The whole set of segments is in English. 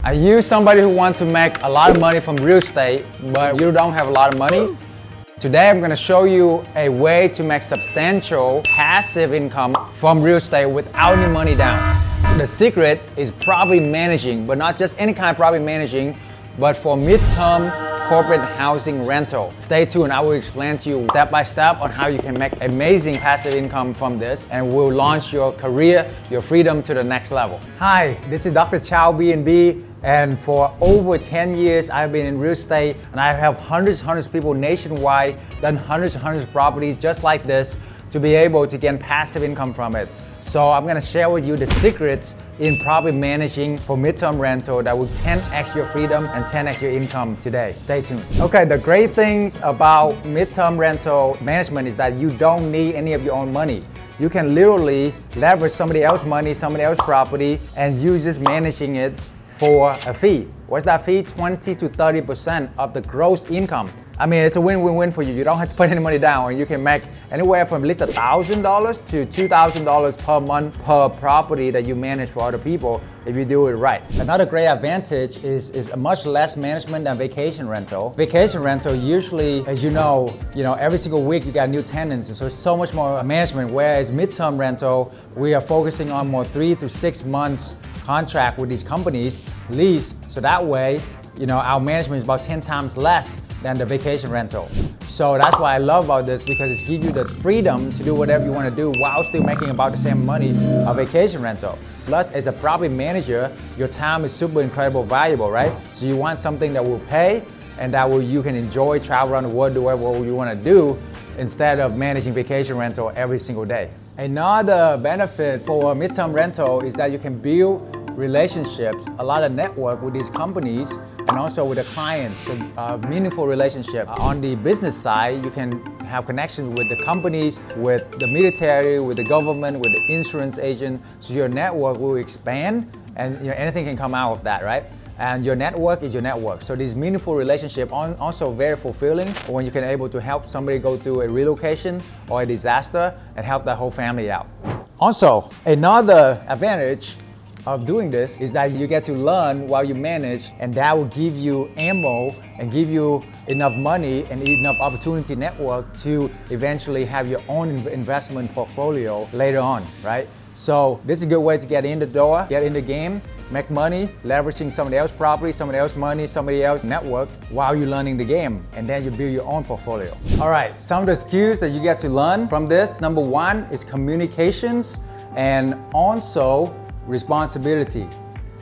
Are you somebody who wants to make a lot of money from real estate, but you don't have a lot of money? Today I'm going to show you a way to make substantial passive income from real estate without any money down. The secret is property managing, but not just any kind of property managing, but for mid-term corporate housing rental. Stay tuned, I will explain to you step by step on how you can make amazing passive income from this and will launch your career, your freedom to the next level. Hi, this is Dr. Chau B&B, and for over 10 years I've been in real estate, and I have hundreds of people nationwide, done hundreds of properties just like this to be able to get passive income from it. So I'm gonna share with you the secrets in property managing for midterm rental that will 10x your freedom and 10x your income today. Stay tuned. Okay, the great things about midterm rental management is that you don't need any of your own money. You can literally leverage somebody else's money, somebody else's property, and you just managing it for a fee. What's that fee? 20 to 30% of the gross income. I mean, it's a win-win-win for you. You don't have to put any money down, and you can make anywhere from at least $1,000 to $2,000 per month per property that you manage for other people if you do it right. Another great advantage is a much less management than vacation rental. Vacation rental usually, as you know, every single week you got new tenants, and so it's so much more management. Whereas midterm rental, we are focusing on more 3 to 6 months contract with these companies, lease, so that way, our management is about 10 times less than the vacation rental. So that's why I love about this, because it gives you the freedom to do whatever you want to do while still making about the same money of vacation rental. Plus, as a property manager, your time is super incredible valuable, right? So you want something that will pay and that you can enjoy, travel around the world, do whatever you want to do instead of managing vacation rental every single day. Another benefit for midterm rental is that you can build relationships, a lot of network with these companies and also with the clients, a meaningful relationship. On the business side, you can have connections with the companies, with the military, with the government, with the insurance agent, so your network will expand and anything can come out of that, right? And your network is your network. So this meaningful relationship also very fulfilling when you can able to help somebody go through a relocation or a disaster and help that whole family out. Also, another advantage of doing this is that you get to learn while you manage, and that will give you ammo and give you enough money and enough opportunity network to eventually have your own investment portfolio later on, right? So this is a good way to get in the door, get in the game, make money, leveraging somebody else's property, somebody else's money, somebody else's network while you're learning the game, and then you build your own portfolio. All right, some of the skills that you get to learn from this. Number one is communications and also responsibility.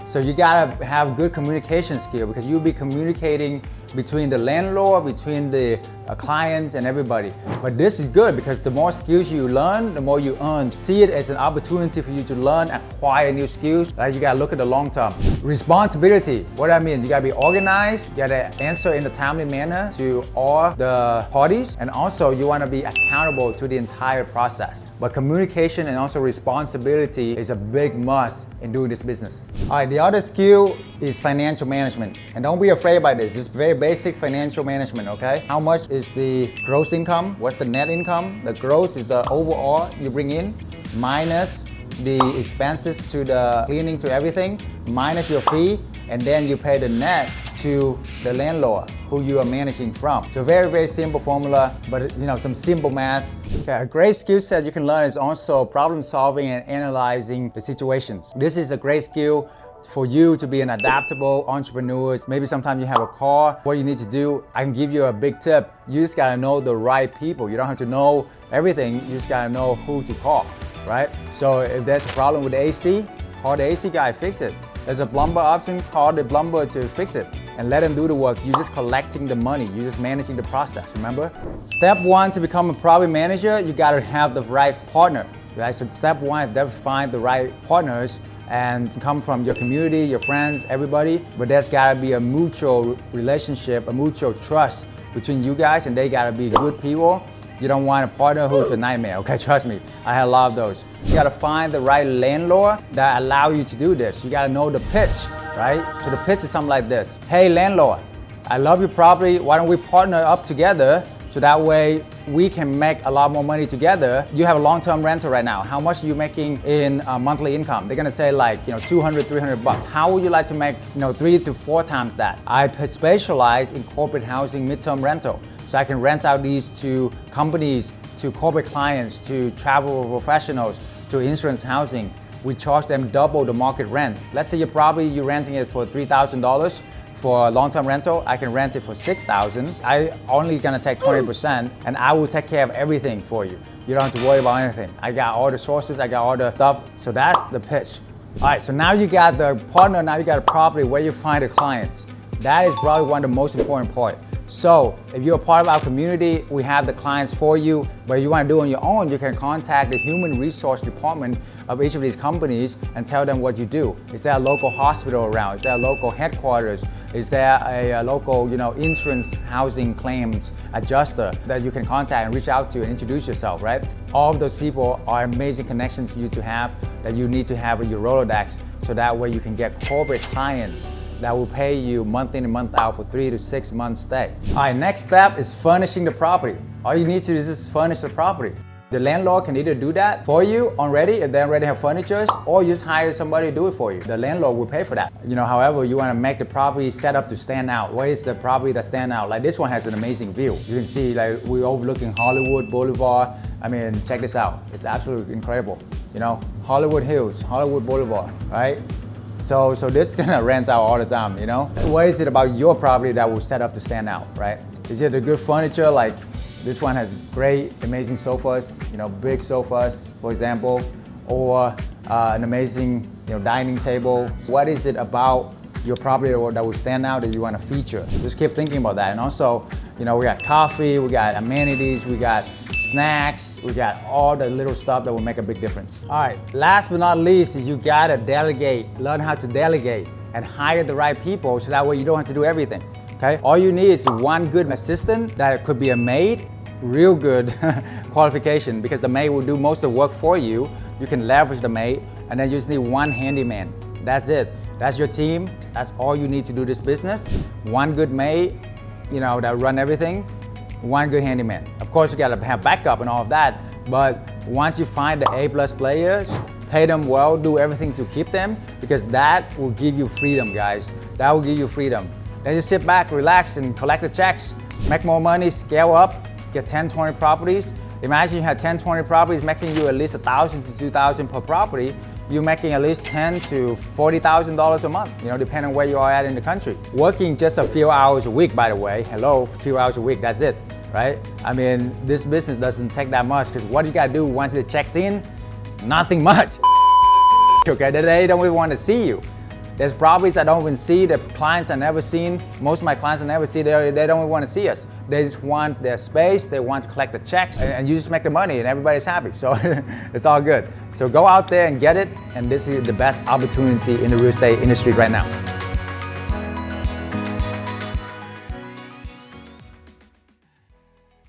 So you gotta have good communication skill, because you'll be communicating between the landlord, between the clients and everybody. But this is good because the more skills you learn, the more you earn. See it as an opportunity for you to learn, acquire new skills. Right? You gotta look at the long term. Responsibility, what I mean, you gotta be organized, you gotta answer in a timely manner to all the parties, and also you wanna be accountable to the entire process. But communication and also responsibility is a big must in doing this business. All right, the other skill is financial management. And don't be afraid by this. It's very basic financial management, okay? How much is the gross income? What's the net income? The gross is the overall you bring in, minus the expenses to the cleaning, to everything, minus your fee, and then you pay the net to the landlord who you are managing from. So very simple formula, but some simple math. Okay, a great skill set you can learn is also problem solving and analyzing the situations. This is a great skill for you to be an adaptable entrepreneur. Maybe sometimes you have a car. What you need to do, I can give you a big tip. You just gotta know the right people. You don't have to know everything. You just gotta know who to call, right? So if there's a problem with the AC, call the AC guy, fix it. There's a plumber option, call the plumber to fix it and let him do the work. You're just collecting the money. You're just managing the process, remember? Step one to become a property manager, you gotta have the right partner, right? So step one is definitely find the right partners and come from your community, your friends, everybody. But there's gotta be a mutual relationship, a mutual trust between you guys, and they gotta be good people. You don't want a partner who's a nightmare, okay? Trust me, I had a lot of those. You gotta find the right landlord that allow you to do this. You gotta know the pitch, right? So the pitch is something like this. Hey landlord, I love your property. Why don't we partner up together So that way we can make a lot more money together. You have a long-term rental right now. How much are you making in monthly income? They're gonna say like, 200, 300 bucks. How would you like to make, 3 to 4 times that? I specialize in corporate housing midterm rental. So I can rent out these to companies, to corporate clients, to travel professionals, to insurance housing. We charge them double the market rent. Let's say you're renting it for $3,000 for a long-term rental. I can rent it for $6,000. I only gonna take 20% and I will take care of everything for you. You don't have to worry about anything. I got all the sources, I got all the stuff. So that's the pitch. All right, so now you got the partner, now you got a property, where you find the clients. That is probably one of the most important part. So if you're a part of our community, we have the clients for you, but if you want to do it on your own, you can contact the human resource department of each of these companies and tell them what you do. Is there a local hospital around? Is there a local headquarters? Is there a local, insurance housing claims adjuster that you can contact and reach out to and introduce yourself, right? All of those people are amazing connections for you to have that you need to have in your Rolodex, so that way you can get corporate clients that will pay you month in and month out for 3 to 6 months stay. All right, next step is furnishing the property. All you need to do is just furnish the property. The landlord can either do that for you already, if they already have furniture, or you just hire somebody to do it for you. The landlord will pay for that. However, you want to make the property set up to stand out. What is the property that stand out? Like this one has an amazing view. You can see like we're overlooking Hollywood Boulevard. I mean, check this out. It's absolutely incredible. Hollywood Hills, Hollywood Boulevard, right? So this is gonna rent out all the time, What is it about your property that will set up to stand out, right? Is it the good furniture? Like this one has great, amazing sofas, big sofas, for example, or an amazing, dining table. What is it about your property that will stand out that you want to feature? Just keep thinking about that. And also, we got coffee, we got amenities, we got snacks, we got all the little stuff that will make a big difference. All right, last but not least is you gotta delegate, learn how to delegate and hire the right people so that way you don't have to do everything, okay? All you need is one good assistant that could be a maid, real good qualification, because the maid will do most of the work for you. You can leverage the maid, and then you just need one handyman. That's it. That's your team. That's all you need to do this business. One good maid, that run everything. One good handyman. Of course, you gotta have backup and all of that, but once you find the A+ players, pay them well, do everything to keep them, because that will give you freedom, guys. That will give you freedom. Then you sit back, relax, and collect the checks. Make more money, scale up, get 10, 20 properties. Imagine you had 10, 20 properties making you at least $1,000 to $2,000 per property. You're making at least $10,000 to $40,000 a month, depending on where you are at in the country. Working just a few hours a week, by the way, a few hours a week, that's it, right? I mean, this business doesn't take that much, because what you gotta do once they're checked in, nothing much. Okay, they don't even want to see you. There's properties I don't even see, the clients I never seen, most of my clients I never see, they don't even want to see us. They just want their space, they want to collect the checks, and you just make the money and everybody's happy. So it's all good. So go out there and get it, and this is the best opportunity in the real estate industry right now.